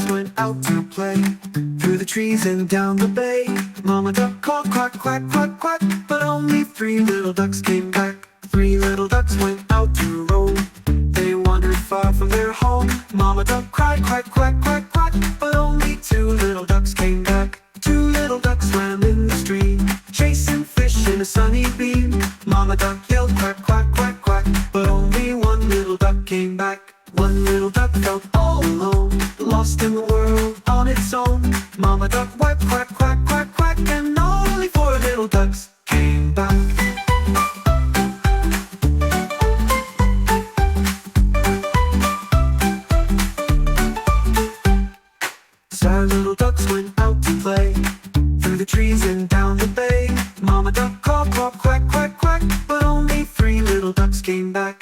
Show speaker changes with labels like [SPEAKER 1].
[SPEAKER 1] ducks went out to play, through the trees and down the bay. Mama duck called quack, quack, quack, quack, but only 3 little ducks came back. 3 little ducks went out to roam, they wandered far from their home. Mama duck cried, quack, quack, quack, quack, but only 2 little ducks came back. 2 little ducks swam in the stream, chasing fish in a sunny beam. Mama duck yelled quack, quack, quack, quack, but only 1 little duck came back. 1 little duck felt all alone, lost in the world on its own. Mama duck wiped quack, quack, quack, quack, and only 4 little ducks came back. Sad little ducks went out to play, through the trees and down the bay. Mama duck called quack, quack, quack, quack, but only 3 little ducks came back.